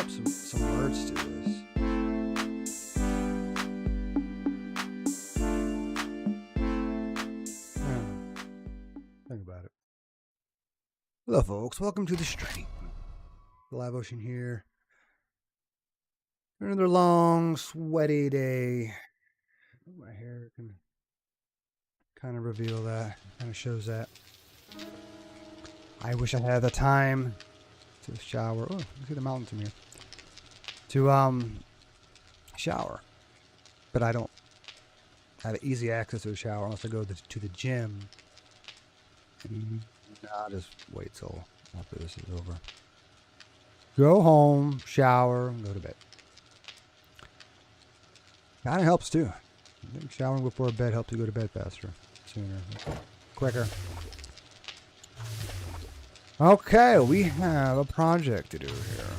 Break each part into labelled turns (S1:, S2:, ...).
S1: up some words to this. Think about it. Hello, folks. Welcome to the stream. Live Ocean here. Another long, sweaty day. My hair can kind of reveal that. Kind of shows that. I wish I had the time to shower. Oh, look at the mountains from here. To shower, but I don't have easy access to a shower unless I go to the gym. I'll just wait till after this is over. Go home, shower, and go to bed. Kind of helps too. I think showering before bed helps you go to bed faster, sooner, quicker. Okay, we have a project to do here.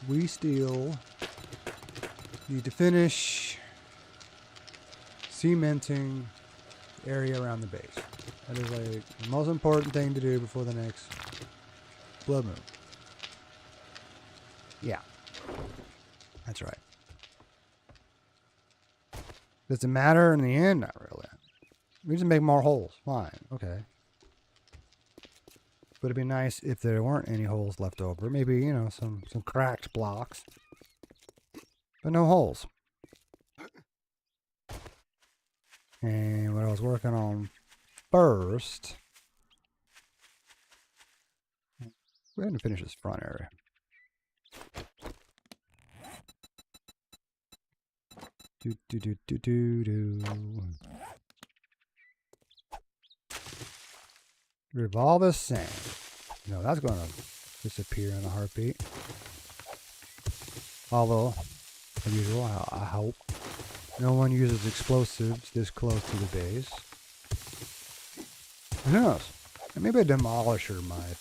S1: We still need to finish cementing the area around the base. That is like the most important thing to do before the next blood moon. Yeah, that's right. Does it matter in the end? Not really. We just make more holes. Fine. Okay. But it'd be nice if there weren't any holes left over. Maybe, you know, some cracked blocks. But no holes. And what I was working on first... We're going to finish this front area. Do. Revolve the sand. No, that's going to disappear in a heartbeat. Although, as usual, I hope no one uses explosives this close to the base. Who knows? And maybe a demolisher might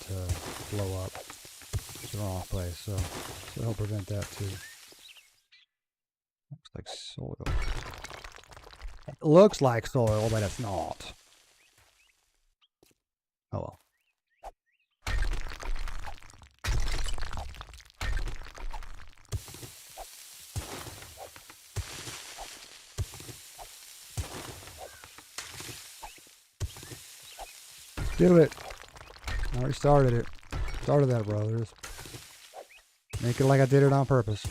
S1: blow up. It's the wrong place, so it'll prevent that too. Looks like soil. It looks like soil, but it's not. Oh well. Do it. I already started it. Started that, brothers. Make it like I did it on purpose.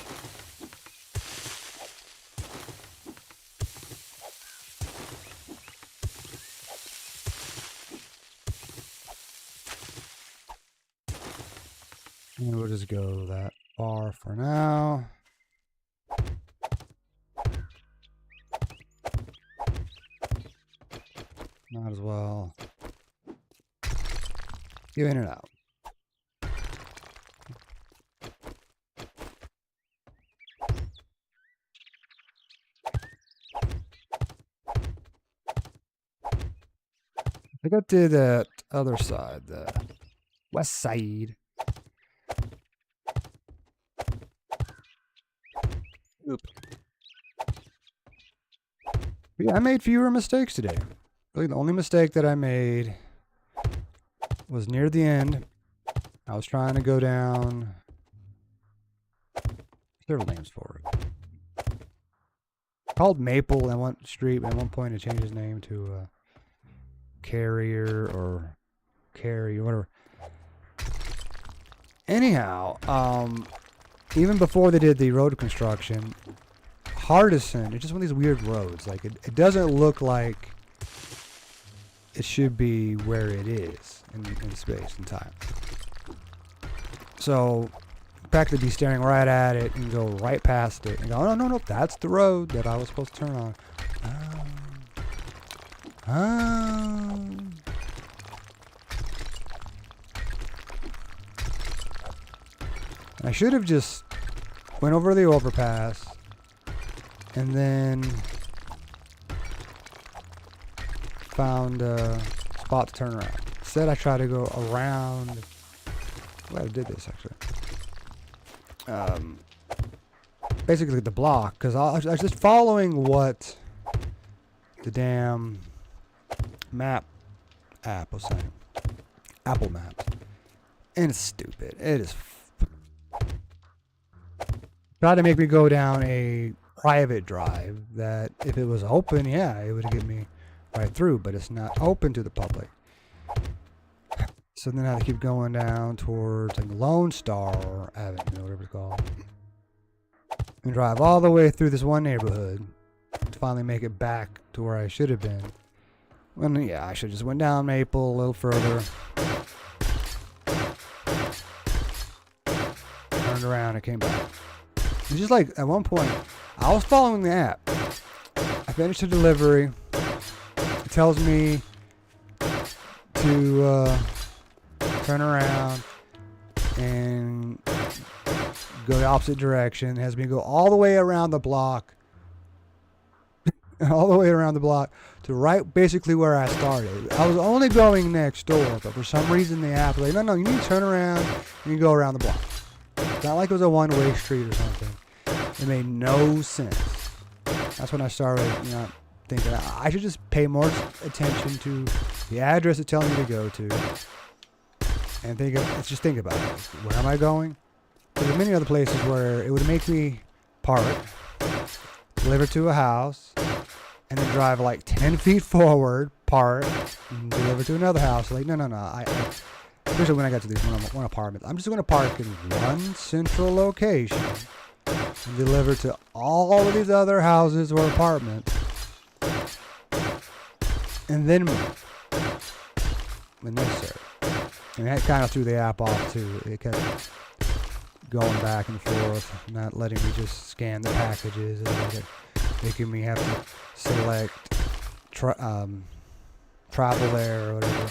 S1: And we'll just go that far for now. Might as well. Giving it out. I think I did that other side, the west side. Oop. But yeah, I made fewer mistakes today. Really, the only mistake that I made was near the end. I was trying to go down. Several names for it. Called Maple in one street. At one point, it changed his name to Carrier or Carry or whatever. Anyhow, even before they did the road construction, Hardison, it's just one of these weird roads. Like it doesn't look like it should be where it is in space and time. So, practically be staring right at it and go right past it and go, oh, no, that's the road that I was supposed to turn on. I should have just went over the overpass and then found a spot to turn around. Instead, I tried to go around. Well, I did this actually. Basically the block, because I was just following what the damn map app was saying. Apple Maps. And it's stupid. It is. Tried to make me go down a private drive that if it was open, yeah, it would get me right through, but it's not open to the public. So then I have to keep going down towards like Lone Star Avenue, whatever it's called, and drive all the way through this one neighborhood to finally make it back to where I should have been. When yeah, I should have just went down Maple a little further, turned around and came back. It's just like at one point, I was following the app. I finished the delivery. It tells me to turn around and go the opposite direction. It has me go all the way around the block. All the way around the block to right basically where I started. I was only going next door, but for some reason the app was like, no, you need to turn around and you go around the block. It's not like it was a one-way street or something. It made no sense. That's when I started, thinking I should just pay more attention to the address it's telling me to go to, and think about it. Where am I going? There are many other places where it would make me park, deliver to a house, and then drive like 10 feet forward, park, and deliver to another house. Like, no. Especially when I got to these one apartments, I'm just going to park in one central location and deliver to all of these other houses or apartments, and then move when necessary. And that kind of threw the app off too. It kept going back and forth, not letting me just scan the packages, and making me have to select travel there or whatever,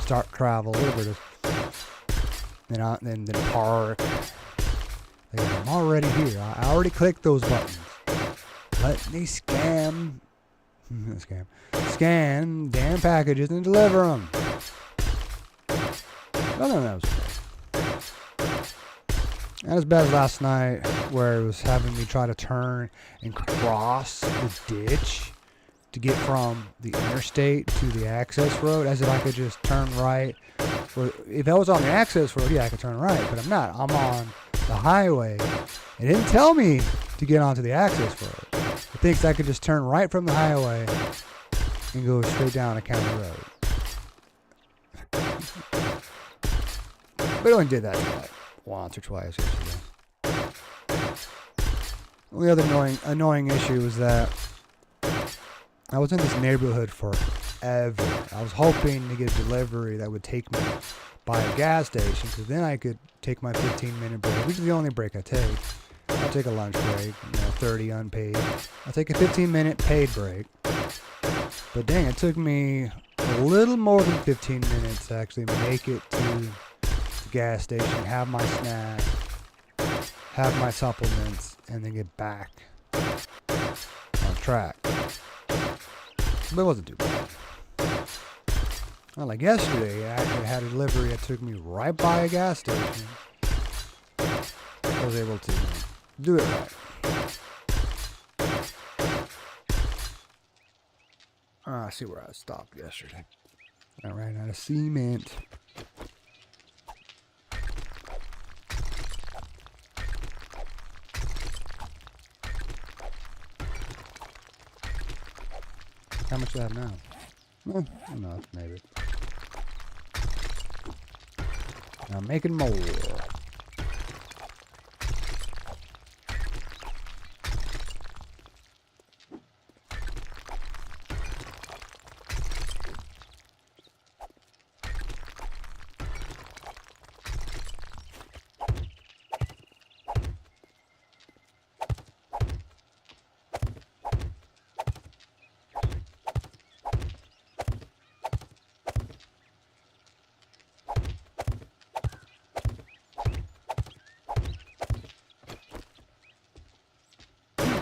S1: start travel, whatever it is. Then park. Like, I'm already here. I already clicked those buttons. Let me scan damn packages and deliver them. No, that was okay. Not as bad as last night, where it was having me try to turn and cross the ditch to get from the interstate to the access road, as if I could just turn right. Well, if I was on the access road, yeah, I could turn right, but I'm not. I'm on the highway. It didn't tell me to get onto the access road. It thinks I could just turn right from the highway and go straight down a county road. But I only did that like once or twice yesterday. The only other annoying issue was that I was in this neighborhood forever. I was hoping to get a delivery that would take me by a gas station, because then I could take my 15-minute break, which is the only break I take. I'll take a lunch break, 30 unpaid. I'll take a 15-minute paid break. But dang, it took me a little more than 15 minutes to actually make it to the gas station, have my snack, have my supplements, and then get back on track. But it wasn't too bad. Not like yesterday, I actually had a delivery that took me right by a gas station. I was able to do it right. I see where I stopped yesterday. I ran out of cement. How much do I have now? Enough, maybe. I'm making more.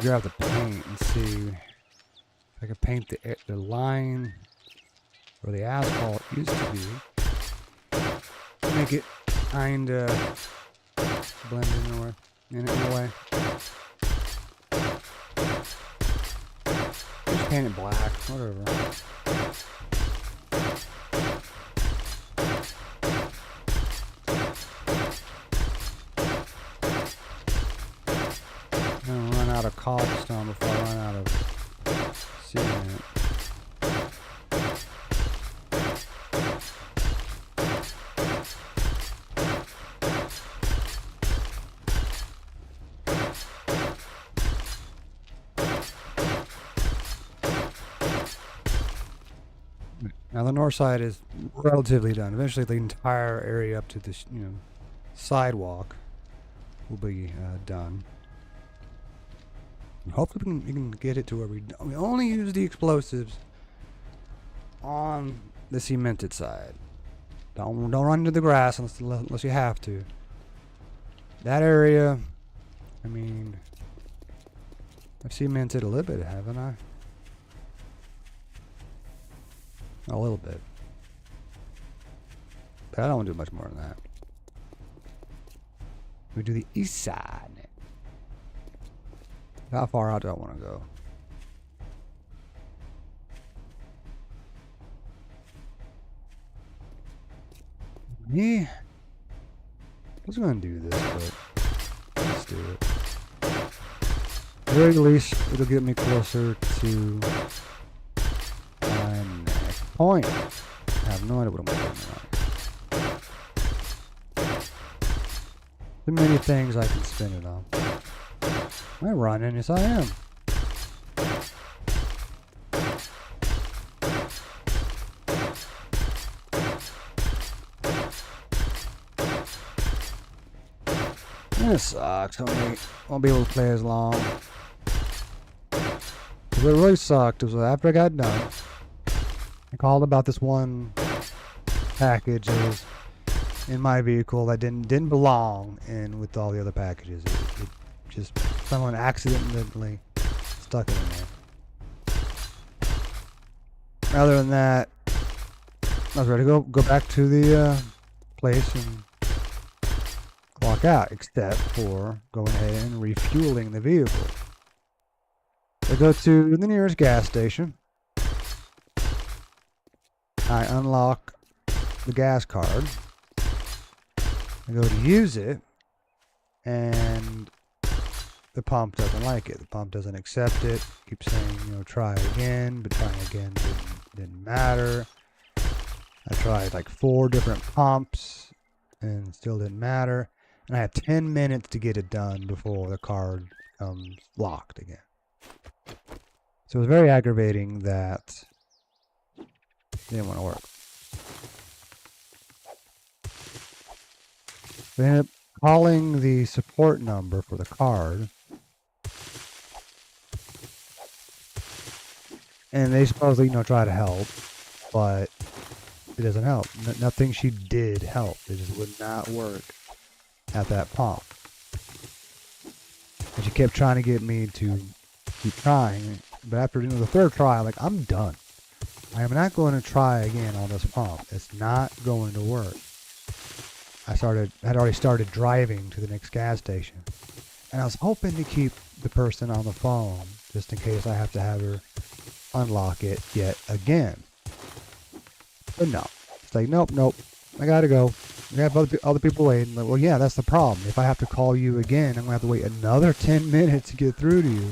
S1: Grab the paint and see if I can paint the line where the asphalt used to be. Make it kinda blend in a way. Just paint it black, whatever. cobblestone before I run out of cement. Now the north side is relatively done. Eventually, the entire area up to this, sidewalk will be done. And hopefully, we can get it to where we only use the explosives on the cemented side. Don't run into the grass unless you have to. That area, I mean, I've cemented a little bit, haven't I? A little bit. But I don't want to do much more than that. We do the east side. How far out do I want to go? Me? I was going to do this, but let's do it. At the very least, it'll get me closer to my next point. I have no idea what I'm doing now. Too many things I can spin it on. Am I running? Yes, I am. This sucks. I won't be able to play as long. What really sucked was after I got done, I called about this one package that was in my vehicle that didn't belong in with all the other packages. It just someone accidentally stuck it in there. Other than that, I was ready to go back to the place and clock out, except for going ahead and refueling the vehicle. I go to the nearest gas station. I unlock the gas card. I go to use it, and the pump doesn't like it. The pump doesn't accept it. Keeps saying, try again, but trying again didn't matter. I tried like 4 different pumps, and still didn't matter. And I have 10 minutes to get it done before the card comes locked again. So it was very aggravating that it didn't want to work. They ended up calling the support number for the card. And they supposedly, try to help, but it doesn't help. Nothing she did help. It just would not work at that pump. And she kept trying to get me to keep trying. But after the 3rd try, I'm done. I am not going to try again on this pump. It's not going to work. I had already started driving to the next gas station. And I was hoping to keep the person on the phone just in case I have to have her unlock it yet again. But no. It's like, nope. I gotta go. We have other people waiting. Well, yeah, that's the problem. If I have to call you again, I'm gonna have to wait another 10 minutes to get through to you.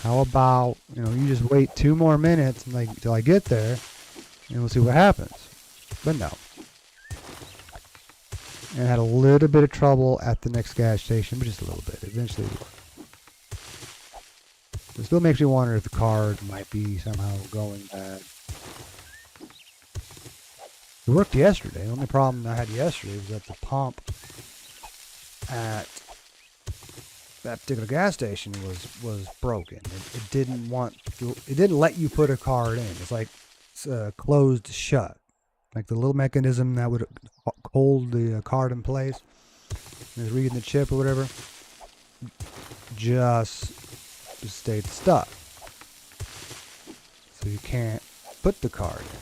S1: How about, you just wait 2 more minutes until I get there, and we'll see what happens. But no. And I had a little bit of trouble at the next gas station, but just a little bit. Eventually it worked. It still makes me wonder if the card might be somehow going bad. It worked yesterday. The only problem I had yesterday was that the pump at that particular gas station was broken. It didn't let you put a card in. It's like closed shut. Like the little mechanism that would hold the card in place, and is reading the chip or whatever, just stayed stuck. So you can't put the card in.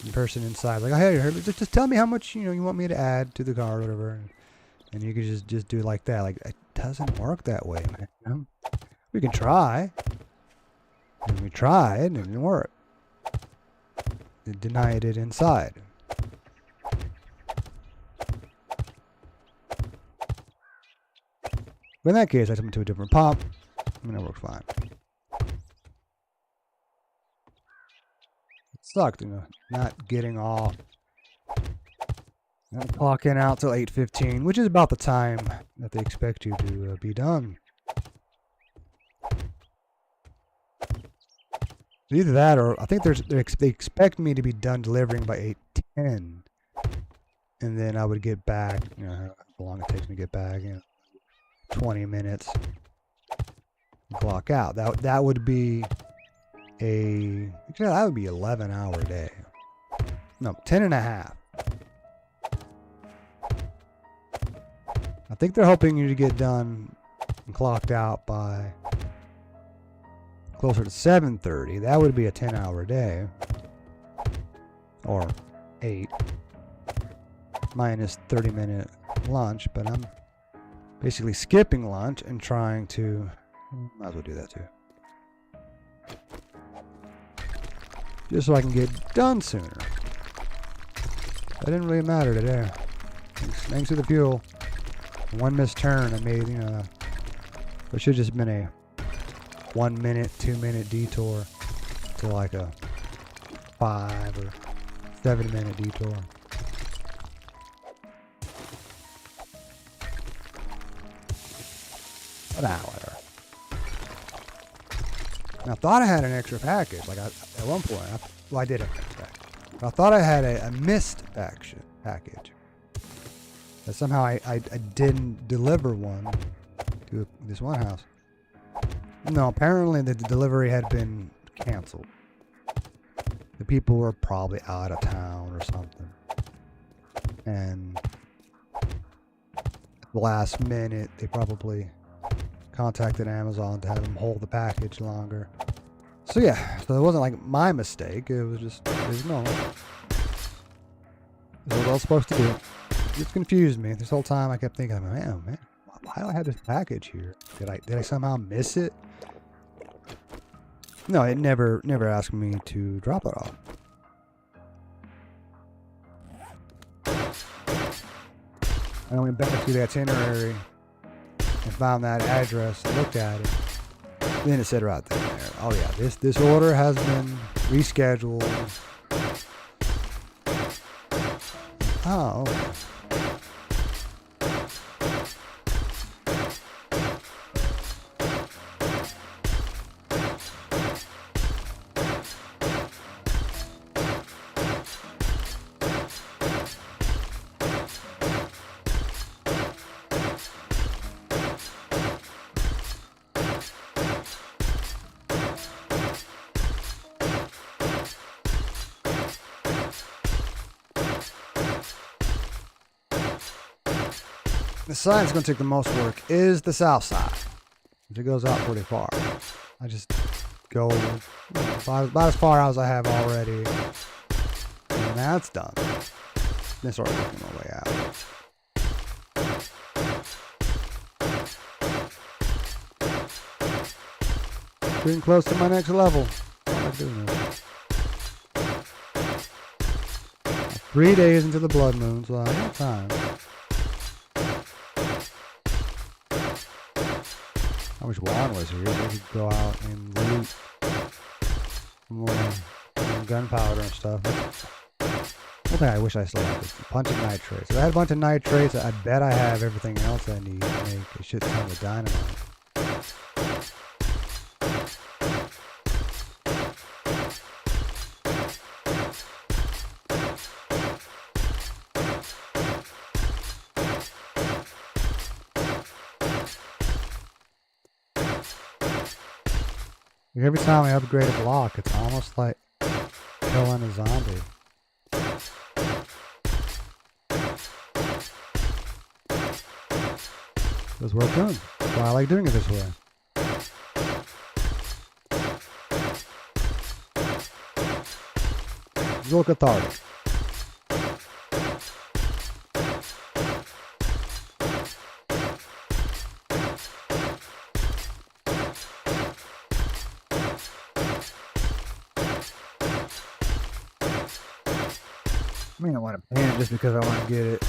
S1: The person inside, like, oh, hey, just tell me how much you want me to add to the card or whatever, and you can just do it like that. Like, it doesn't work that way, man. We can try, and we tried, and it didn't work. It denied it inside. But in that case, I sent it to a different pop. I mean, it worked fine. It sucked, you know, not getting off. And clocking out till 8:15, which is about the time that they expect you to be done. Either that, or I think they expect me to be done delivering by 8:10, and then I would get back. You know how long it takes me to get back. You know, 20 minutes. Clock out. That would be that would be 11-hour day. No, 10 and a half. I think they're hoping you to get done and clocked out by closer to 7:30. That would be a 10-hour day. Or 8. Minus 30-minute lunch, but I'm basically skipping lunch and trying to... Might as well do that too. Just so I can get done sooner. That didn't really matter today. Thanks to the fuel. One missed turn I made, you know, it should have just been a 1 minute, 2 minute detour to like a 5 or 7 minute detour. But whatever. And I thought I had an extra package. Like at one point, I did have an extra package. I thought I had a missed package. But somehow I didn't deliver one to this one house. No, apparently the delivery had been canceled. The people were probably out of town or something. And at the last minute, they probably contacted Amazon to have them hold the package longer. So yeah, so it wasn't like my mistake. It was just, it was normal. That's what I was supposed to do. It confused me. This whole time I kept thinking, man, why do I have this package here? Did I somehow miss it? No, it never asked me to drop it off. I went back to the itinerary and found that address and looked at it. Then it said right there, oh yeah, this order has been rescheduled. Oh. The side that's going to take the most work is the south side. It goes out pretty far. I just go about as far as I have already. And that's done. Then start working my way out. Getting close to my next level. What am I doing now? 3 days into the blood moon, so I have time. I wish Juan was here. We could go out and loot more gunpowder and stuff. One thing I wish I still had is a bunch of nitrates. If I had a bunch of nitrates, I bet I have everything else I need to make a shit ton of dynamite. Every time I upgrade a block, it's almost like killing a zombie. It's worth doing. That's why I like doing it this way. It's a little cathartic. I mean, I want to paint it just because I want to get it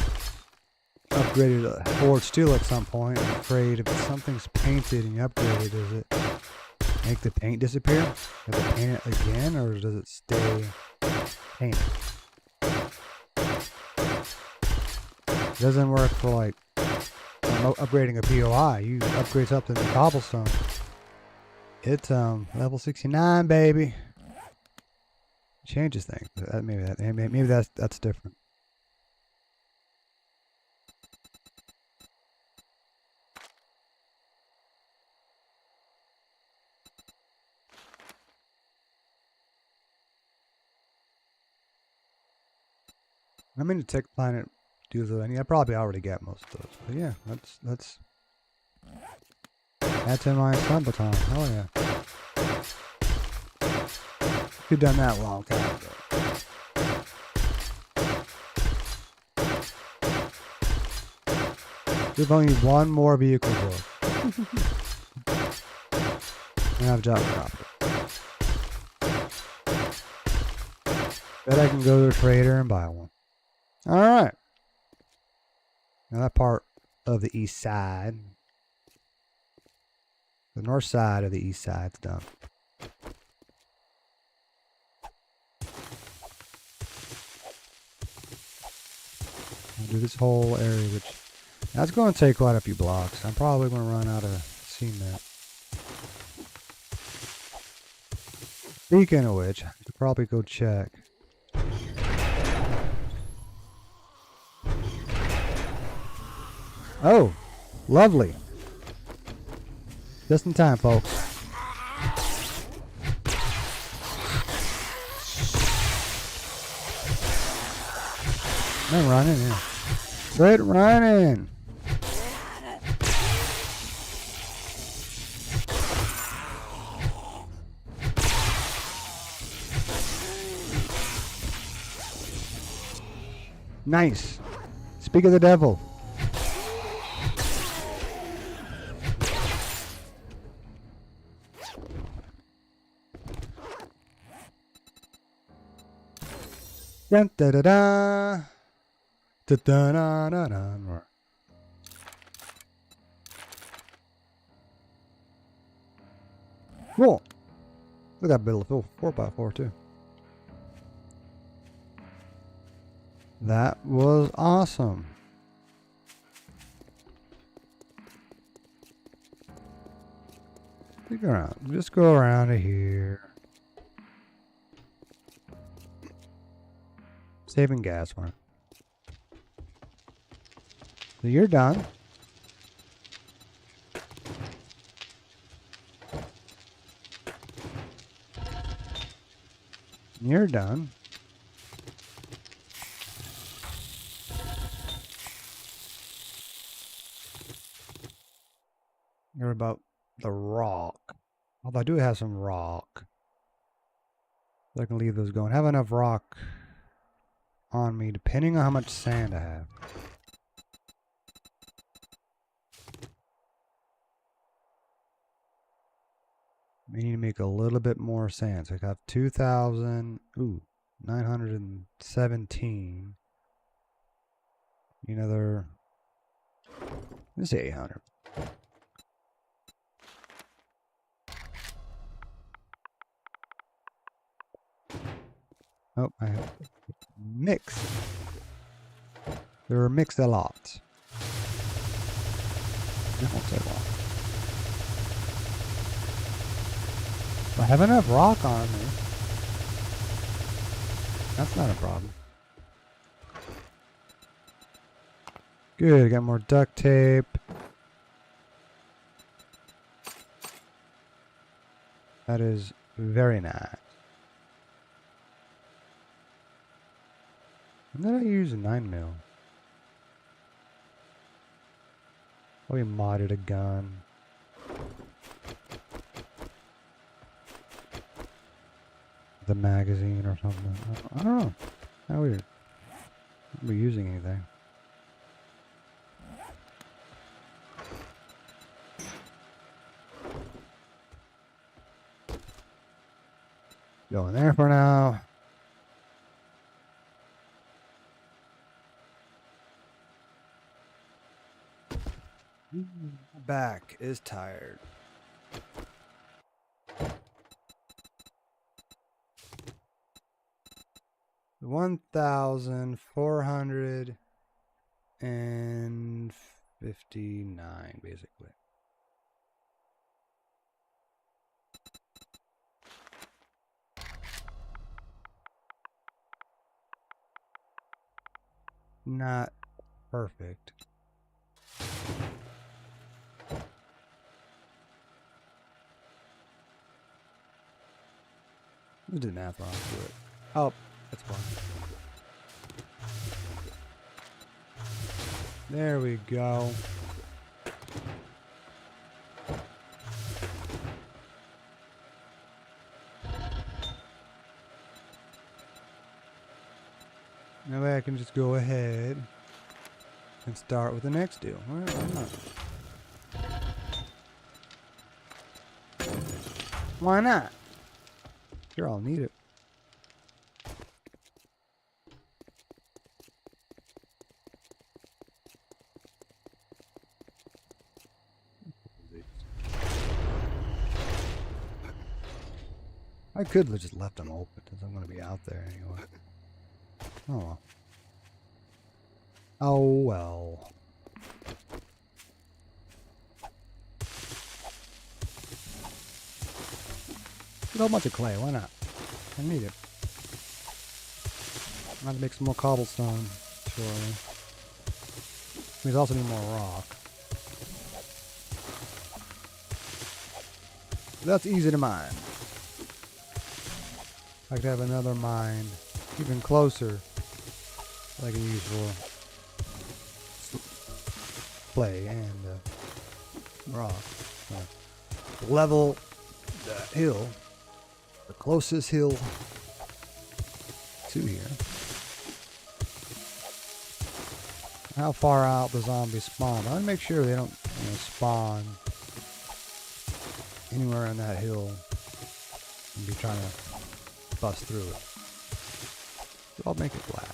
S1: upgraded a forged steel at some point. I'm afraid if something's painted and you upgrade it, does it make the paint disappear? Does it paint it again, or does it stay painted? It doesn't work for like upgrading a POI. You upgrade something to cobblestone. It's level 69, baby. Changes things. Maybe that's different. I mean, the Tech Planet do the. I probably already got most of those. But yeah, that's in my Stumbleton. Hell yeah. We've done that a long time ago. We've only one more vehicle book. And I've Java copy. Bet I can go to a trader and buy one. Alright. Now that part of the east side. The north side of the east side's done. I'll do this whole area, which that's going to take quite a few blocks. I'm probably going to run out of cement. Speaking of which, I should probably go check. Oh, lovely. Just in time, folks. I'm running, yeah. Straight running. Nice. Speak of the devil. Dun, da, da, da. Da, da, da, da, da. Cool. Look at that little 4x4 too. That was awesome. Stick around. Just go around to here. Saving gas one. So you're done. You're done. You're about the rock. Although I do have some rock. So I can leave those going. I have enough rock on me depending on how much sand I have. We need to make a little bit more sand. So I have 917. Another, let's say 800. Oh, I have mixed. They were mixed a lot. That won't take long. I have enough rock on me. That's not a problem. Good, I got more duct tape. That is very nice. When did I use a 9mm? Oh, we modded a gun. The magazine or something. I don't know. How weird. We're using anything. Go in there for now. My back is tired. $1,459 basically. Not perfect. Let's do the math wrong. Do it. Oh, that's fine. There we go. That way I can just go ahead and start with the next deal. Why not? Why not? Sure, I'll need it. I could have just left them open since I'm going to be out there anyway. Oh well. Oh well. Get a whole bunch of clay, why not? I need it. I'm going to make some more cobblestone, surely. We also need more rock. That's easy to mine. I could have another mine even closer like a usual clay and rock. Level the hill, the closest hill to here. How far out the zombies spawn? I want to make sure they don't spawn anywhere on that hill and be trying to bust through it. So I'll make it flat.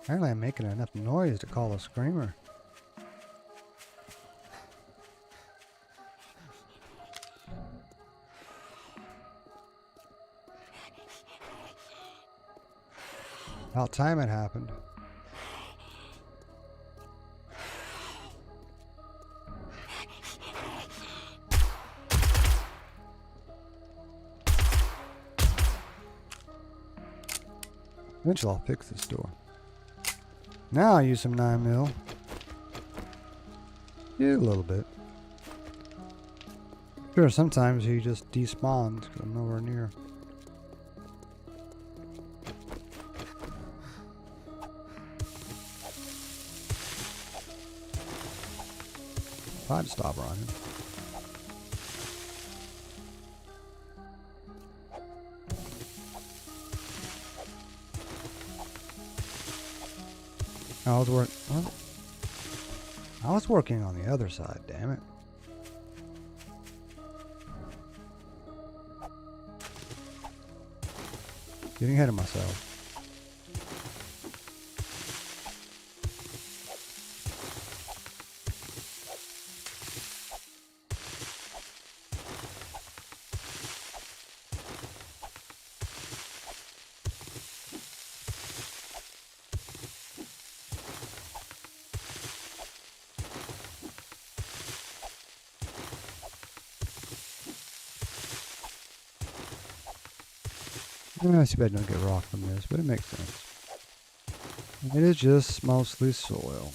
S1: Apparently I'm making enough noise to call a screamer. About time it happened. Eventually I'll fix this door. Now I'll use some 9mm. Yeah, a little bit. Sure, sometimes he just despawns because I'm nowhere near. I'd stop running. I was working on the other side, damn it. Getting ahead of myself. I see I don't get rock from this, but it makes sense. It is just mostly soil.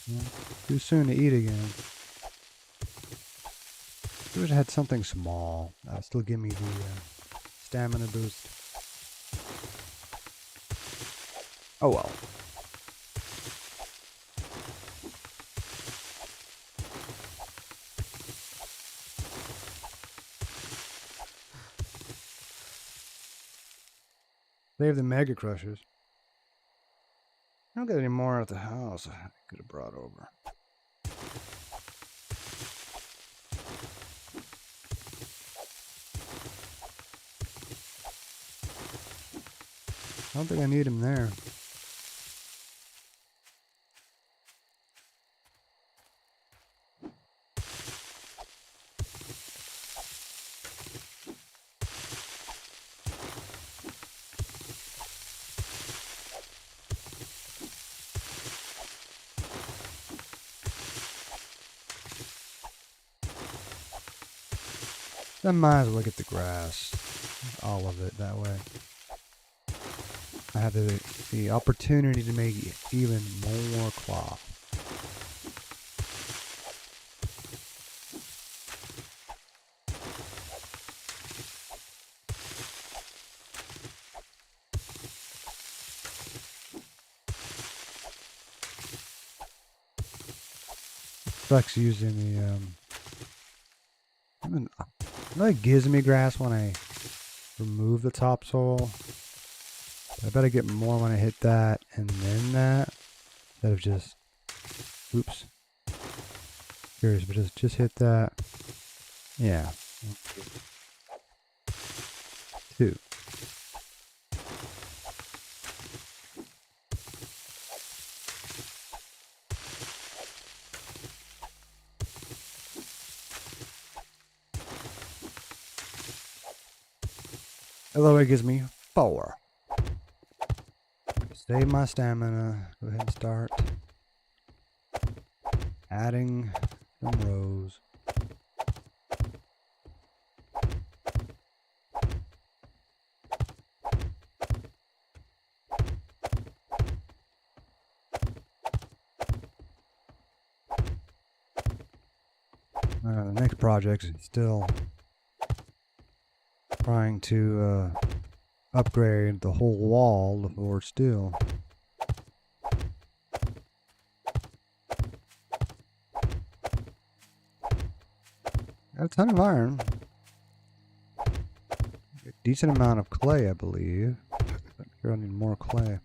S1: Yeah, too soon to eat again. I wish I had something small. That would still give me the stamina boost. Oh well. They have the Mega Crushers. I don't get any more at the house I could have brought over. don't think I need him there. I might as well get the grass. All of it that way. I have the opportunity to make even more cloth. Sucks using the I know it gives me grass when I remove the topsoil. I better get more when I hit that and then that, instead of just, oops. Curious, but just hit that. Yeah. 2. Although it gives me 4. Save my stamina. Go ahead and start adding some rows. The next project is still trying to upgrade the whole wall of Lord Steel. Got a ton of iron. A decent amount of clay, I believe. I'm sure I need more clay.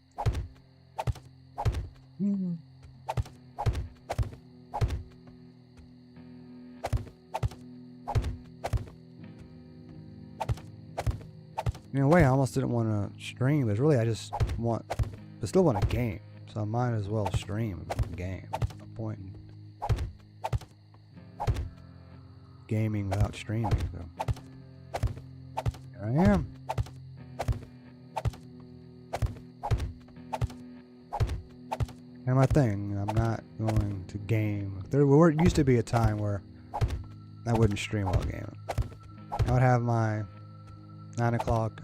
S1: In a way, I almost didn't want to stream, but really I still want a game, so I might as well stream a game. No point in gaming without streaming, so here I am. And my thing, I'm not going to game. There used to be a time where I wouldn't stream while gaming. I would have my 9 o'clock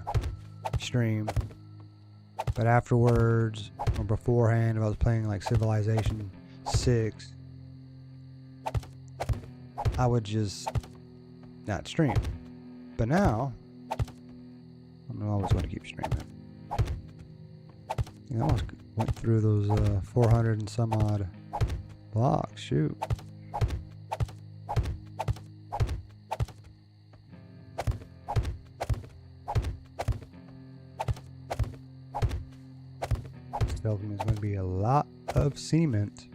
S1: stream, but afterwards or beforehand, if I was playing like Civilization 6, I would just not stream. But now, I'm always going to keep streaming. I almost went through those 400 and some odd blocks. Shoot. Tells me there's going to be a lot of cement.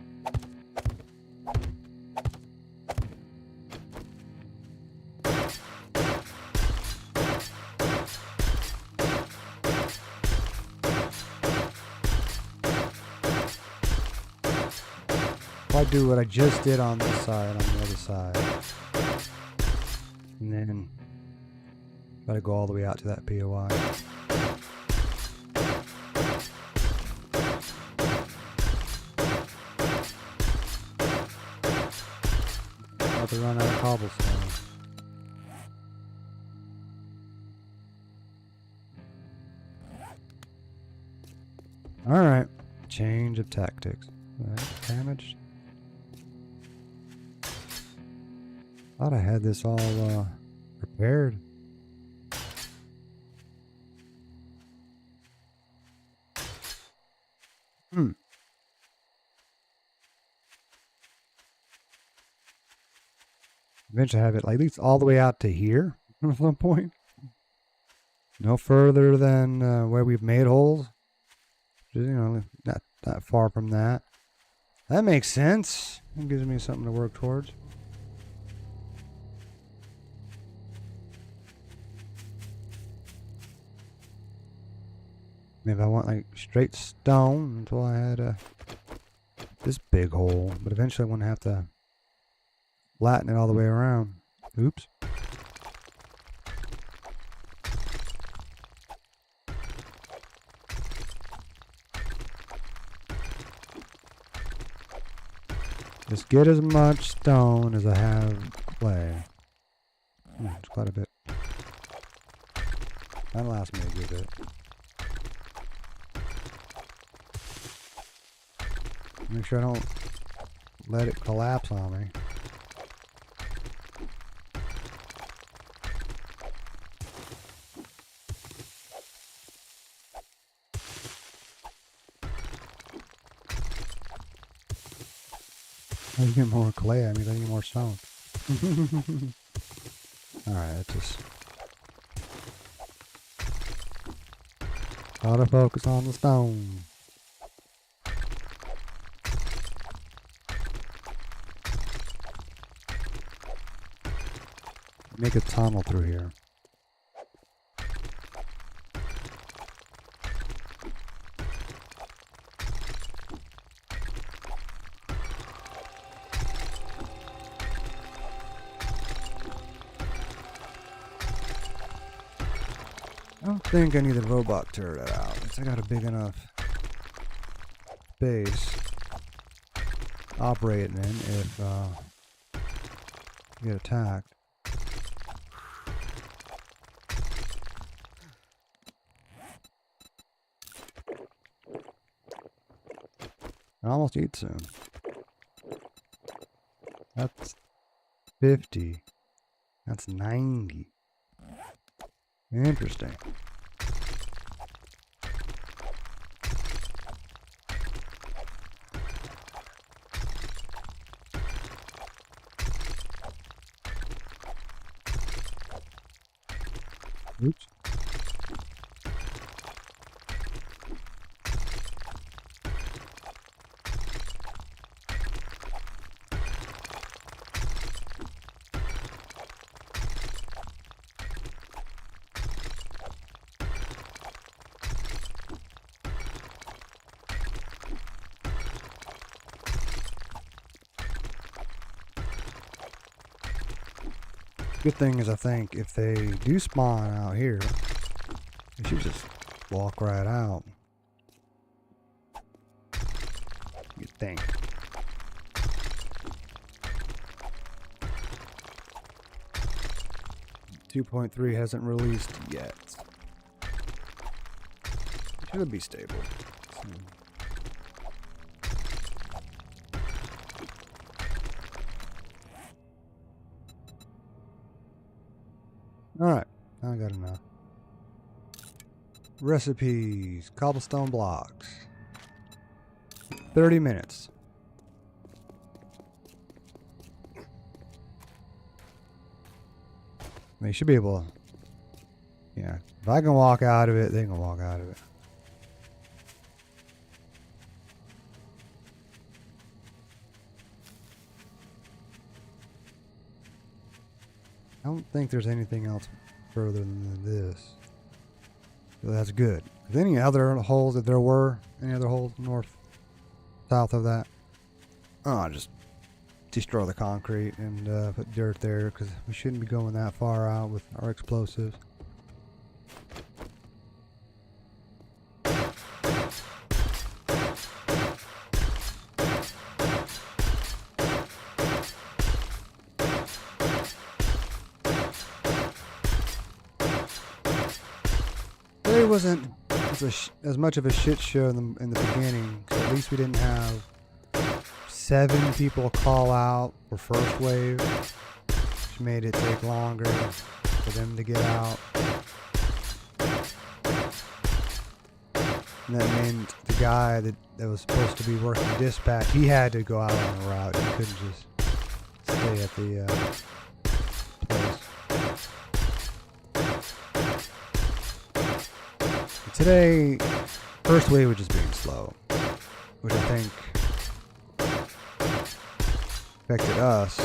S1: If I do what I just did on this side, on the other side, and then gotta go all the way out to that POI. To run out of cobblestone. Alright. Change of tactics. Damaged. Thought I had this all prepared. Eventually have it like at least all the way out to here at some point. No further than where we've made holes. Just, you know, not that far from that. That makes sense. It gives me something to work towards. Maybe I want like straight stone until I had this big hole, but eventually I'm gonna have to flatten it all the way around. Oops. Just get as much stone as I have clay. It's quite a bit. That'll last me a good bit. Make sure I don't let it collapse on me. I get more clay, I mean I need more stone. Alright, let's just gotta focus on the stone. Make a tunnel through here. I don't think I need the robot turret out. I got a big enough space operating in if you get attacked. I almost eat soon. That's 50. That's 90. Interesting. Oops. Good thing is, I think if they do spawn out here, they should just walk right out. You'd think. .3 hasn't released yet. It should be stable. Alright, I got enough. Recipes, cobblestone blocks. 30 minutes. They should be able to, yeah, if I can walk out of it, they can walk out of it. I don't think there's anything else further than this. So that's good. If any other holes, if there were any other holes north, south of that, I'll just destroy the concrete and put dirt there, because we shouldn't be going that far out with our explosives. It wasn't as much of a shit show in the beginning. So at least we didn't have 7 people call out for first wave, which made it take longer for them to get out. And that meant the guy that was supposed to be working dispatch, he had to go out on the route. He couldn't just stay at the place. Today, first wave was just being slow, which I think affected us,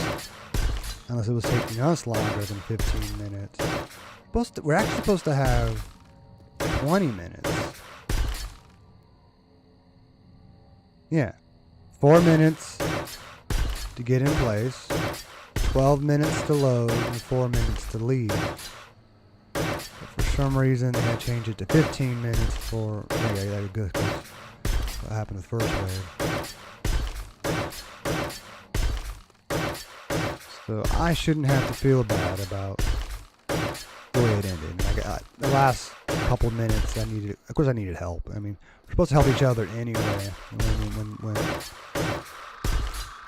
S1: unless it was taking us longer than 15 minutes. We're actually supposed to have 20 minutes, Yeah. 4 minutes to get in place, 12 minutes to load, and 4 minutes to leave. But for some reason, they changed it to 15 minutes for. Yeah, good. What happened to the first wave? So I shouldn't have to feel bad about the way it ended. Like the last couple minutes, of course, I needed help. I mean, we're supposed to help each other anyway. When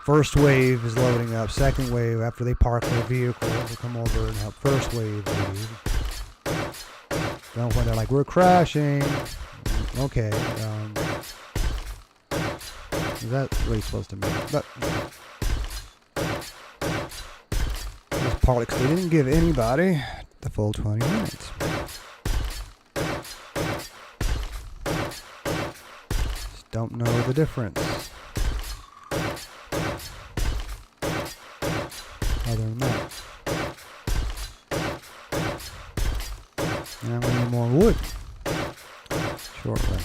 S1: first wave is loading up, second wave, after they park their vehicle, will come over and help first wave leave. Don't when they're like, we're crashing. Okay. Is that what he's supposed to mean? But it's partly because they didn't give anybody the full 20 minutes. Just don't know the difference. Other than that. And I'm going to need more wood shortly.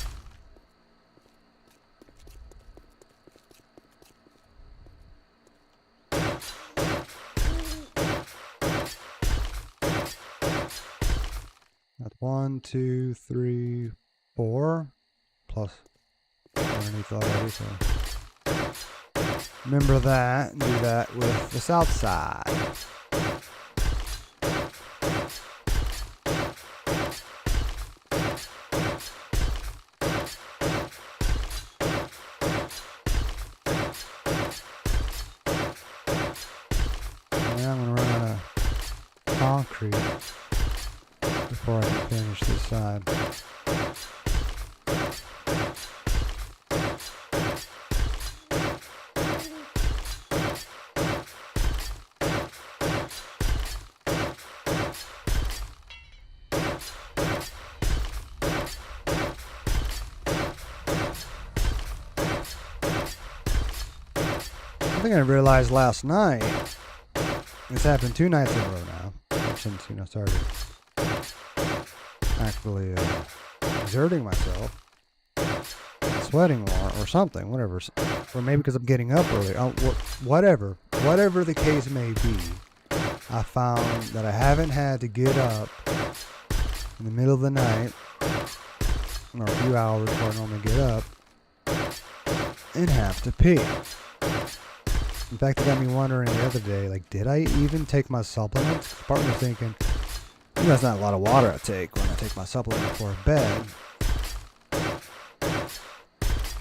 S1: That's 1, 2, 3, 4 plus underneath already. So remember that and do that with the south side. Now I'm going to run out of concrete before I can finish this side. I think I realized last night, it's happened 2 nights in a row now, since, started actually exerting myself, sweating more, or something, whatever, or maybe because I'm getting up early, whatever the case may be, I found that I haven't had to get up in the middle of the night, or a few hours before I normally get up, and have to pee. In fact, it got me wondering the other day, like, did I even take my supplements? Part of me was thinking, that's not a lot of water I take when I take my supplement before bed.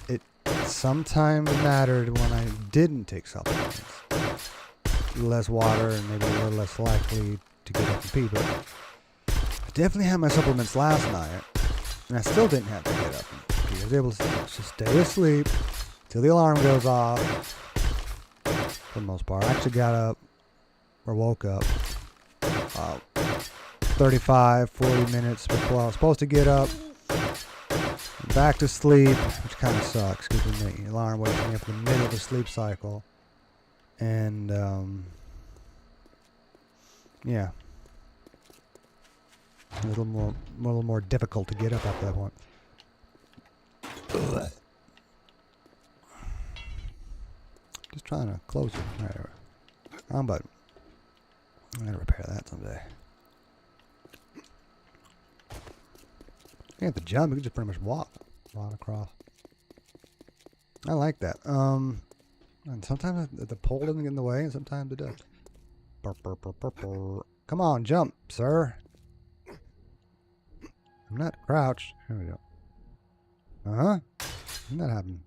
S1: It sometimes mattered when I didn't take supplements. Less water and maybe a little less likely to get up and pee, but I definitely had my supplements last night, and I still didn't have to get up and pee. I was able to just stay asleep till the alarm goes off. For the most part, I actually got up or woke up 35, 40 minutes before I was supposed to get up. Back to sleep, which kind of sucks because the alarm wakes me up in the middle of the sleep cycle. And, yeah. A little more difficult to get up at that point. Ugh. Just trying to close it. Right. Wrong button. I'm going to repair that someday. You have to jump. You can just pretty much walk across. I like that. And sometimes the pole doesn't get in the way, and sometimes it does. Burr, burr, burr, burr, burr. Come on, jump, sir. I'm not crouched. Here we go. Uh-huh. Didn't that happen?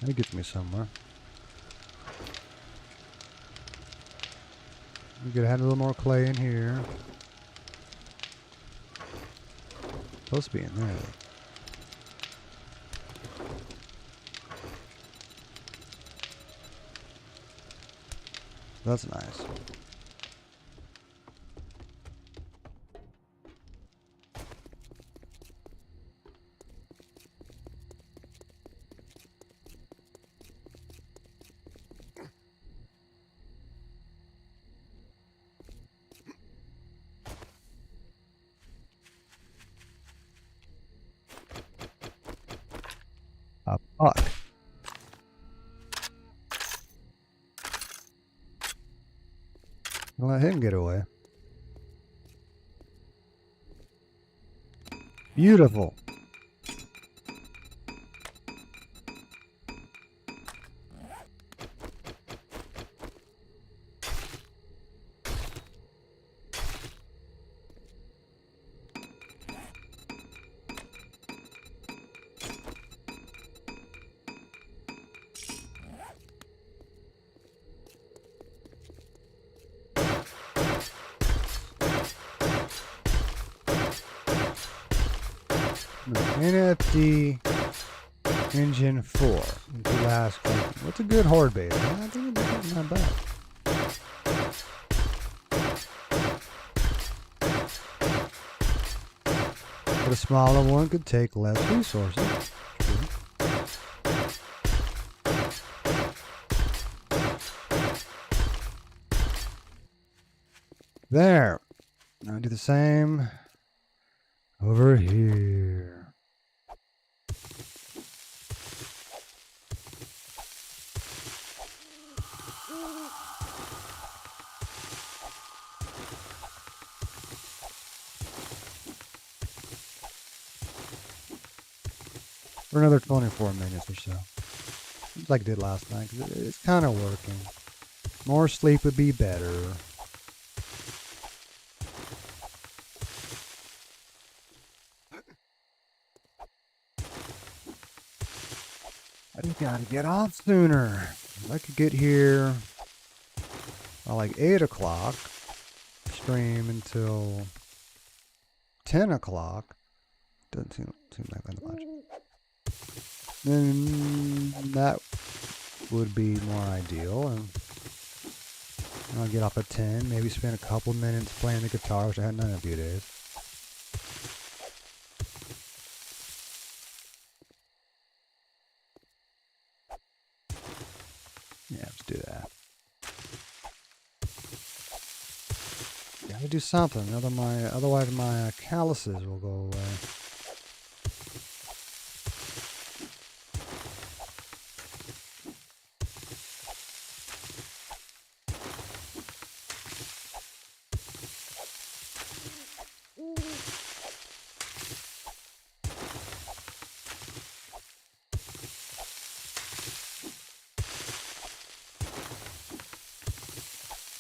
S1: That gets me somewhere. We could add a little more clay in here. Supposed to be in there. That's nice. Let him get away. Beautiful. NFT engine 4 into last question. What's a good horde base? I think it's not bad. But a smaller one could take less resources. True. There. Now do the same over here. For another 24 minutes or so. Just like I did last night, 'cause it's kind of working. More sleep would be better. I just gotta get off sooner. If I could get here by like 8 o'clock, stream until 10 o'clock. Doesn't seem like that much. Then that would be more ideal. And I'll get off at 10, maybe spend a couple minutes playing the guitar, which I hadn't done in a few days. Yeah, let's do that. Gotta do something, otherwise my calluses will go away.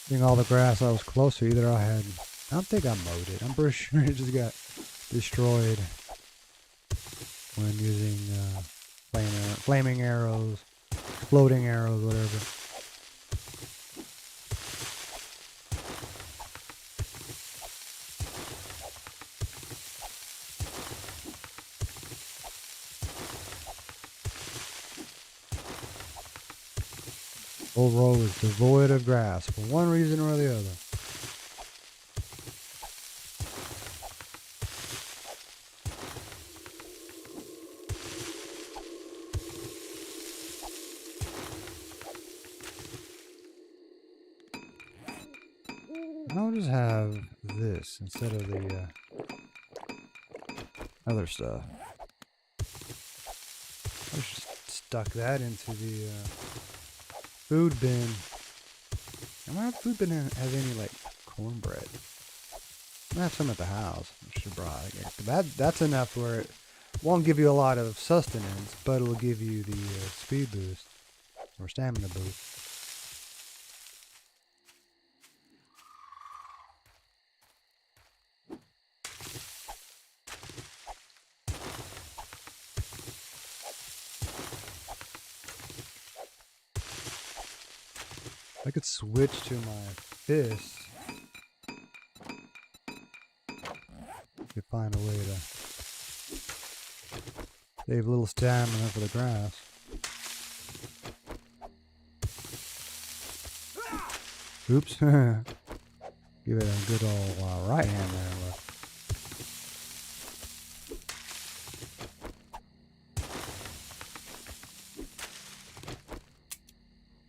S1: I think all the grass I was closer, either I don't think I mowed it. I'm pretty sure it just got destroyed when using flaming arrows, floating arrows, whatever. Whole row is devoid of grass for one reason or the other. I'll just have this instead of the other stuff. I just stuck that into the food bin. I wonder if the food bin has any like cornbread. I have some at the house. I should brought. That's enough where it won't give you a lot of sustenance, but it'll give you the speed boost or stamina boost. I could switch to my fist. Could find a way to save a little stamina for the grass. Oops. Give it a good old right hand there.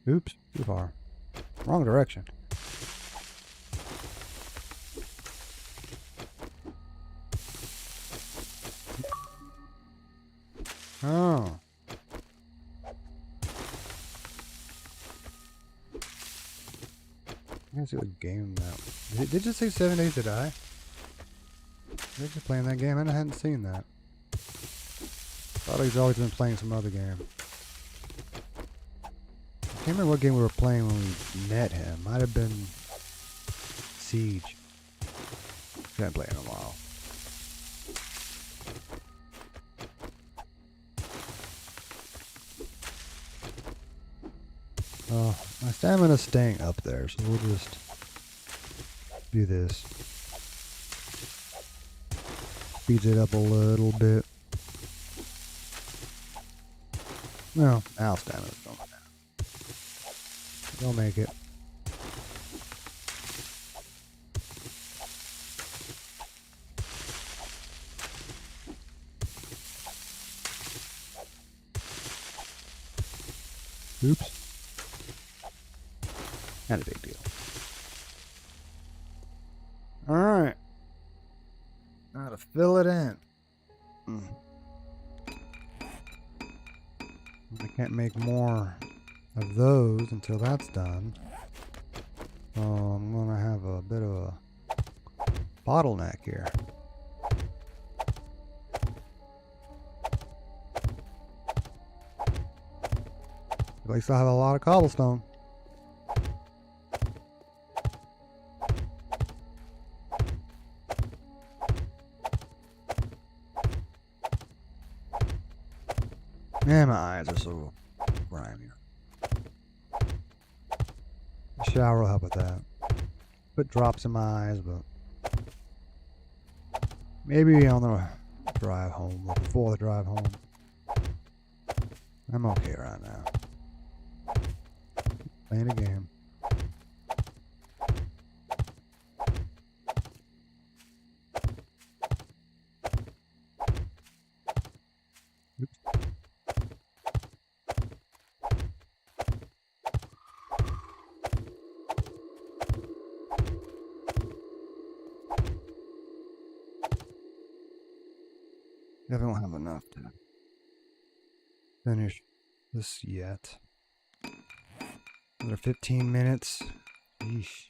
S1: Look. Oops, too far. Wrong direction. Oh. I gotta see what game that. Did it just say 7 Days to Die? They're just playing that game. I hadn't seen that. Thought he's always been playing some other game. I can't remember what game we were playing when we met him. Might have been Siege. Haven't played in a while. My stamina's staying up there, so we'll just do this. Speeds it up a little bit. No, now stamina's going down. Don't make it. Oops. Not a big deal. Alright. Now to fill it in. I can't make more of those until that's done. So I'm gonna have a bit of a bottleneck here. At least I have a lot of cobblestone. Man, my eyes are so grimy. The shower will help with that. Put drops in my eyes, but maybe on the drive home or before the drive home. I'm okay right now. Playing a game. Oops. Definitely don't have enough to finish this yet. Another 15 minutes. Yeesh.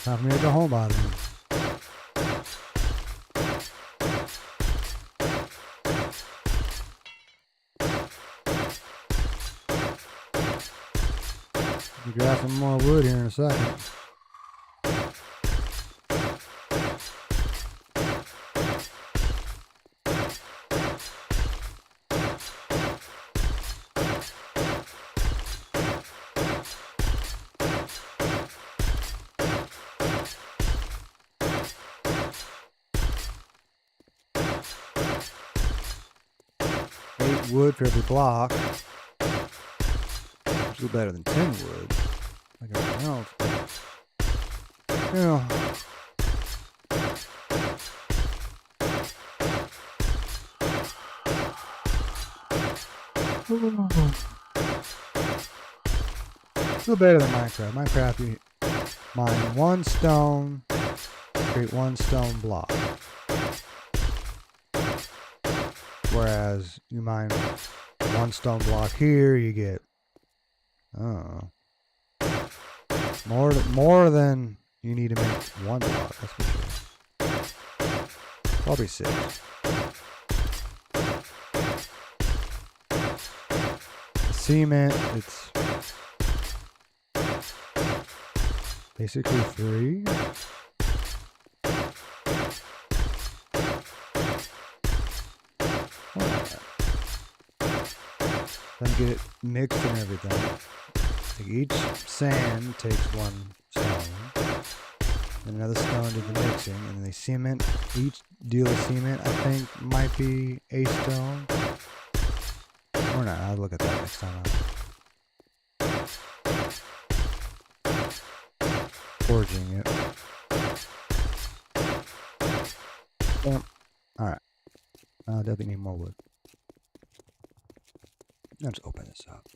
S1: Time for me to go home by then. We'll grab some more wood here in a second. Wood for every block. Which is better than 10 wood. Like everything else. But, you know. Still better than Minecraft. Minecraft, you mine one stone, create one stone block. Whereas you mine one stone block here, you get more than you need to make one block. That's for sure. Probably 6. Cement, it's basically 3. Then get it mixed and everything. Like each sand takes one stone, and another stone to the mixing, and then they cement. Each deal of cement, I think, might be a stone. Or not, I'll look at that next time. Forging it. Alright. I definitely need more wood. Let's open this up.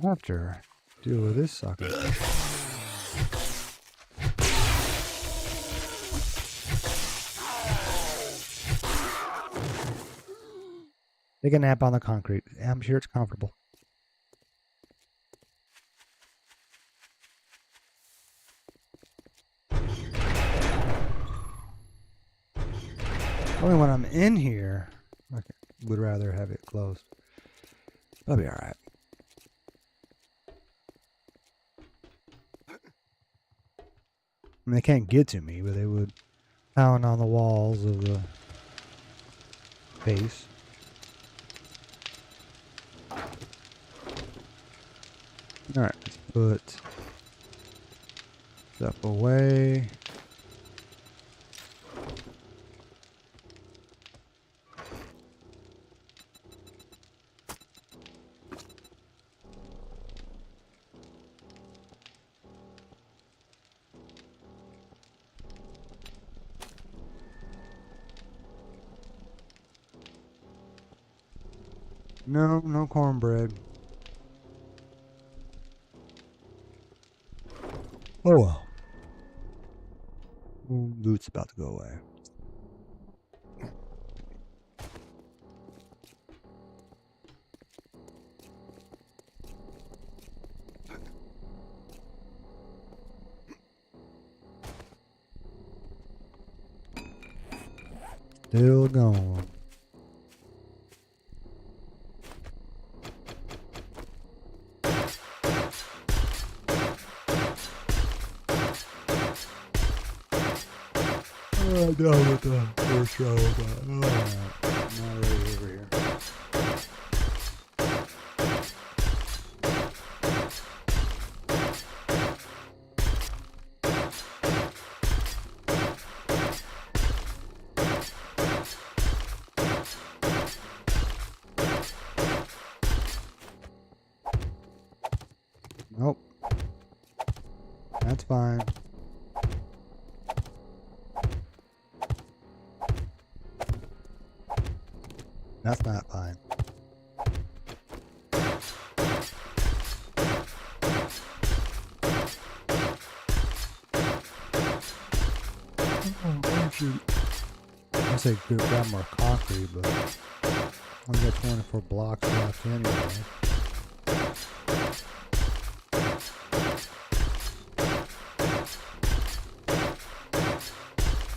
S1: After deal with this sucker. Take a nap on the concrete. I'm sure it's comfortable. Only when I'm in here, I would rather have it closed. That'll be alright. I mean, they can't get to me, but they would pound on the walls of the base. Alright, let's put stuff away. No, no cornbread. Oh well. Loot's about to go away. Still going. Done with the first row, but not really over here. Nope. That's fine. That's not fine. I say good grab more concrete, but only got 24 blocks left anyway.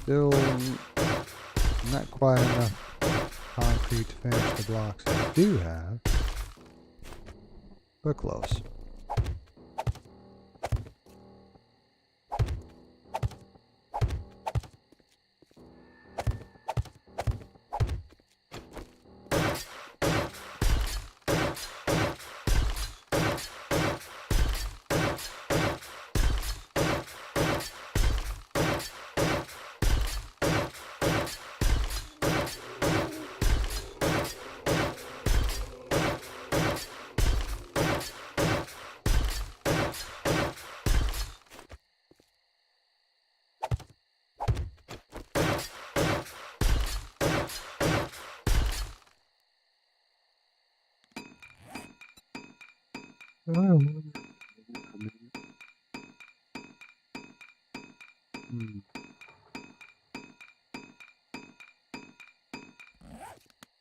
S1: Still not quite enough concrete to finish the blocks I do have, but close.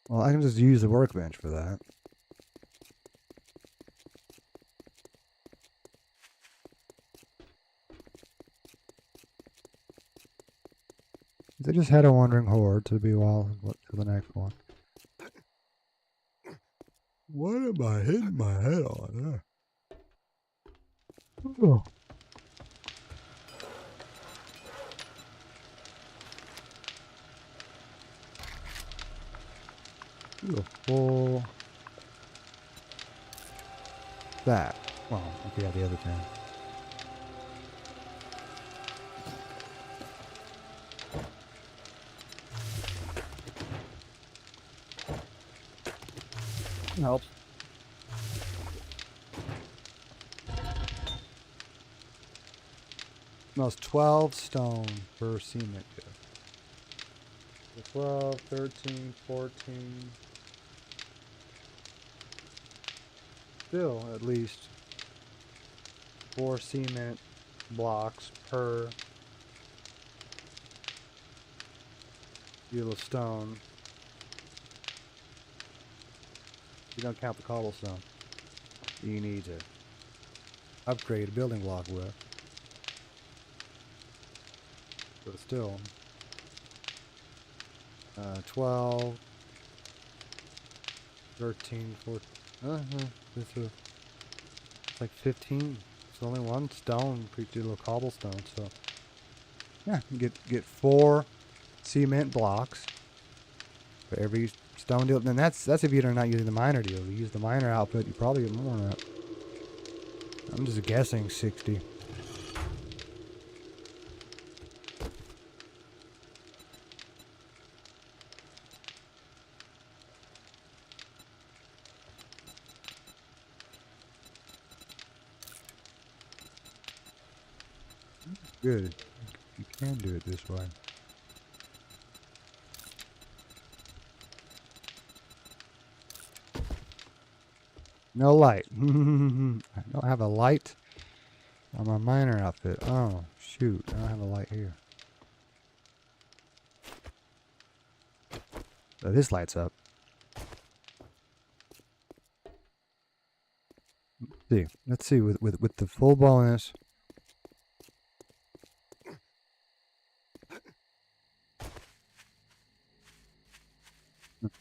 S1: Well, I can just use the workbench for that. They just had a wandering horde to be well to the next one. What am I hitting my head on? Oh. Do a full that. Well, I forgot the other thing. Helps. No, it's 12 stone per cement kit. 12, 13, 14. Still, at least 4 cement blocks per deal of stone. You don't count the cobblestone you need to upgrade a building block with. But still, 12, 13, 14, it's like 15. It's only one stone, pretty little cobblestone, so yeah, get 4 cement blocks for every stone deal. And that's if you're not using the miner deal. If you use the miner output, you probably get more than that. I'm just guessing 60. Good. You can do it this way. No light. I don't have a light on my miner outfit. Oh, shoot. I don't have a light here. Oh, this light's up. Let's see with the full bonus.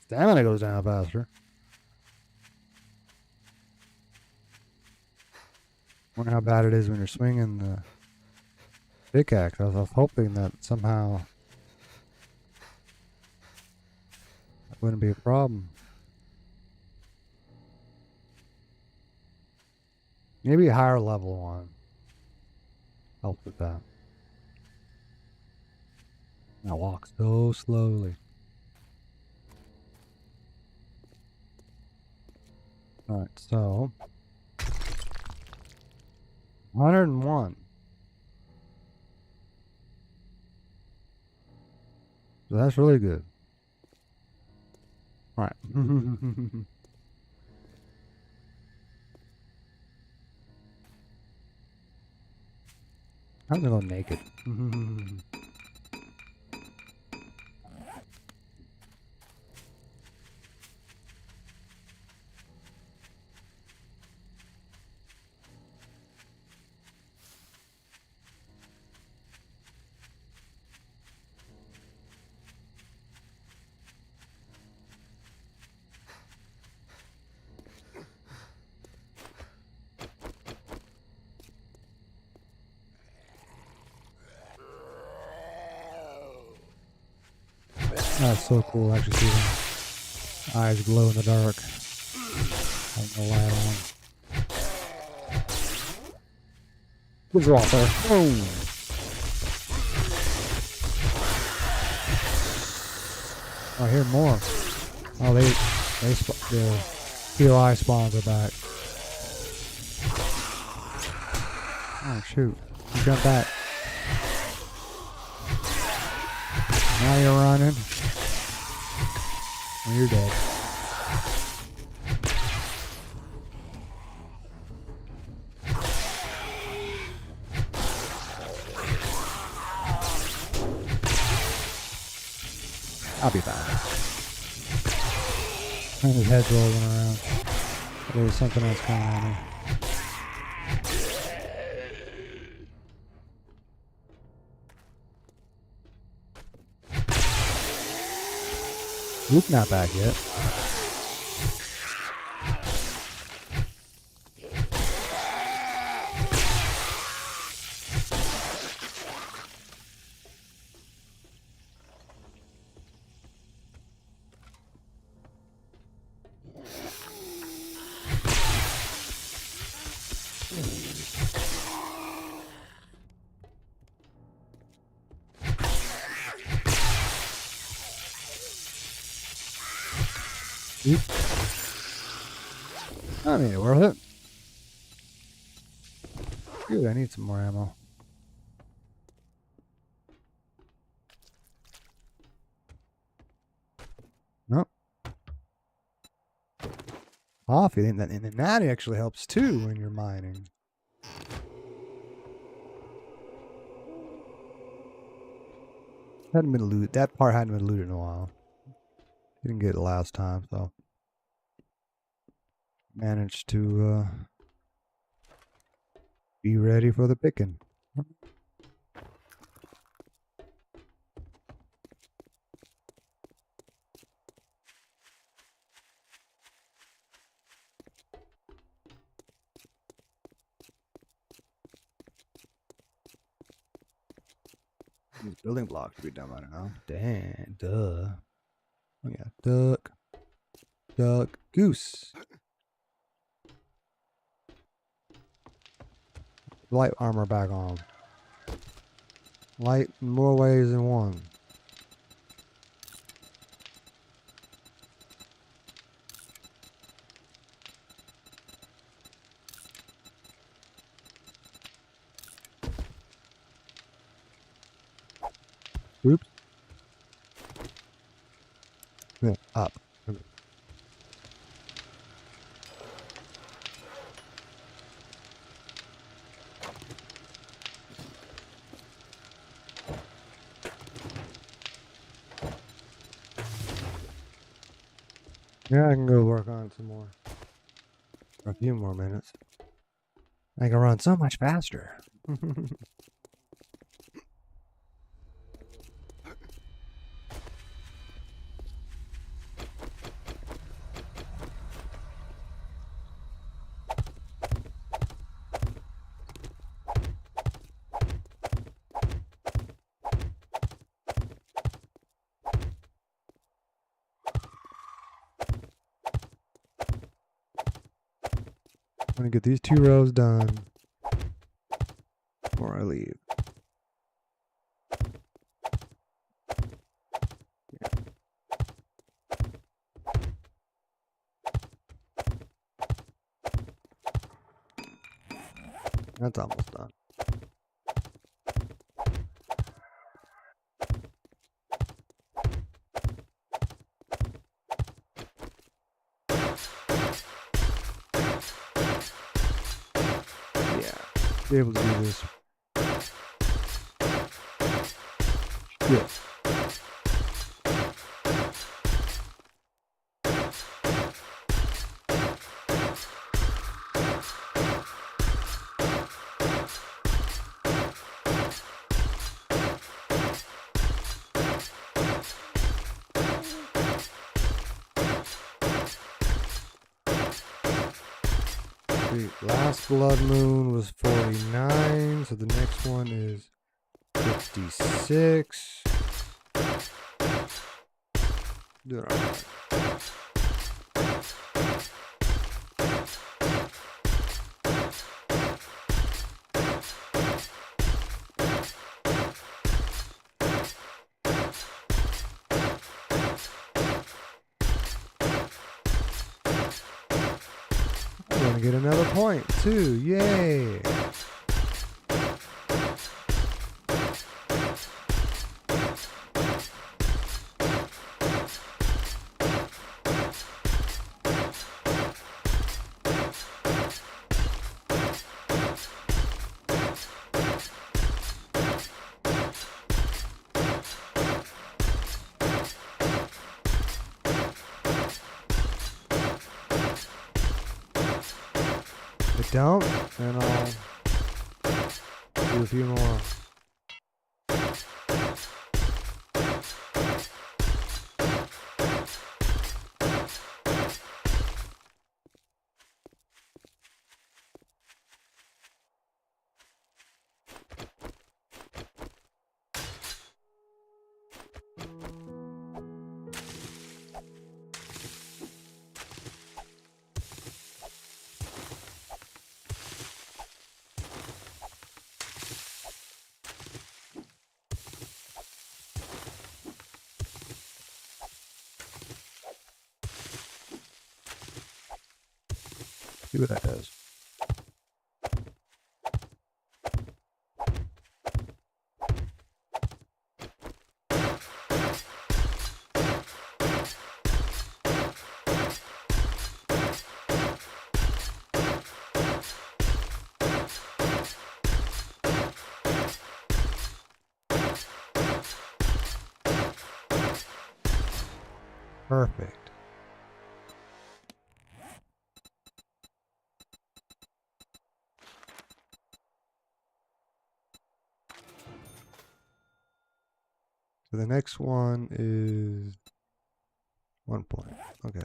S1: Stamina goes down faster. Wonder how bad it is when you're swinging the pickaxe. I was hoping that somehow that wouldn't be a problem. Maybe a higher level one help with that. I walk so slowly. Alright, so 101. So that's really good. Alright. I'm gonna go naked. That's so cool, actually see them eyes glow in the dark. Having the light on. Good roll there. Boom! Oh, I hear more. Oh, the POI spawns are back. Oh, shoot. You jump back. Now you're running. Well, you're dead. I'll be fine. And his head's rolling around. There was something else going on there. Luke's not back yet. I mean, worth it. Good, I need some more ammo. Nope. Coffee, and that actually helps too when you're mining. Hadn't been looted. That part hadn't been looted in a while. Didn't get it last time, so. managed to be ready for the picking. These building blocks to be done by now. Damn, duh. Oh yeah, duck, duck, goose. Light armor back on. Light in more ways than one. Oops. Yeah, up. Okay. Yeah, I can go work on it some more. For a few more minutes. I can run so much faster. I'm gonna get these 2 rows done before I leave. That's almost done. Yeah, be able to do this. Yeah. Sweet. Last blood moon was 49, so the next one is 56. Doing all right. I'm gonna get another point too. Yay! If I don't, then I'll do a few more. See what that does. Perfect. So the next one is 1 point. Okay.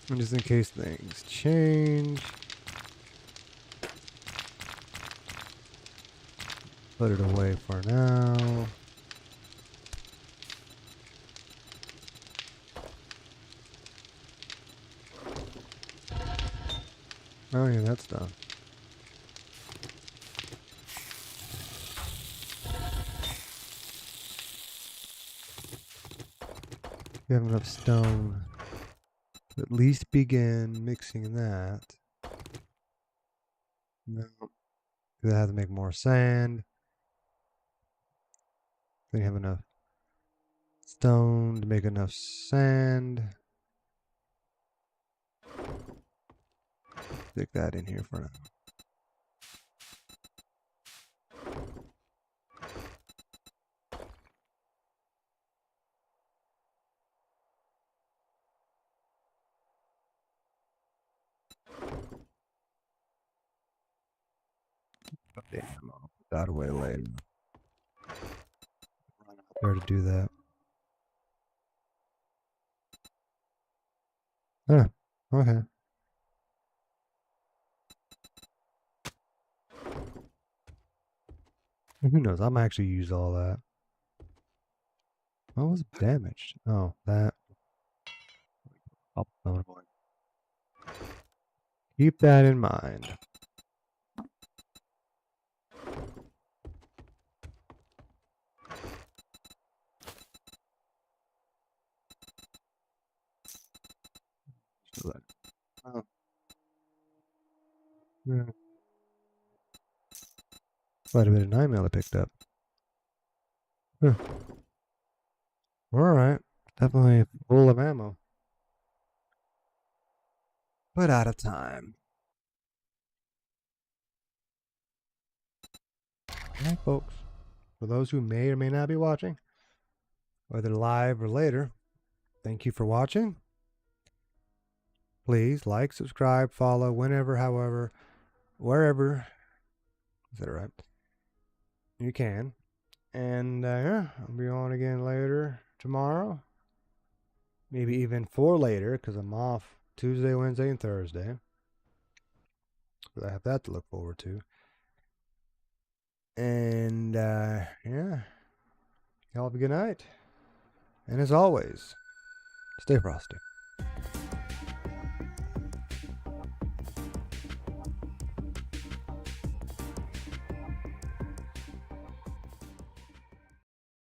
S1: And just in case things change, put it away for now. Oh yeah, that's done. You have enough stone to at least begin mixing that. No, because I have to make more sand. Then you have enough stone to make enough sand. Stick that in here for now. Damn, I'll put that away later. Run out there to do that. Ah, okay. Who knows? I might actually use all that. What was damaged? Oh, that. Keep that in mind. Oh. Yeah. Quite a bit of 9mm I picked up. Huh. Alright. Definitely full of ammo. But out of time. Alright, folks. For those who may or may not be watching, whether live or later, thank you for watching. Please like, subscribe, follow, whenever, however, wherever. Is that right? You can. And yeah, I'll be on again later tomorrow. Maybe even 4 later, because I'm off Tuesday, Wednesday, and Thursday. So I have that to look forward to. And yeah, y'all have a good night. And as always, stay frosty.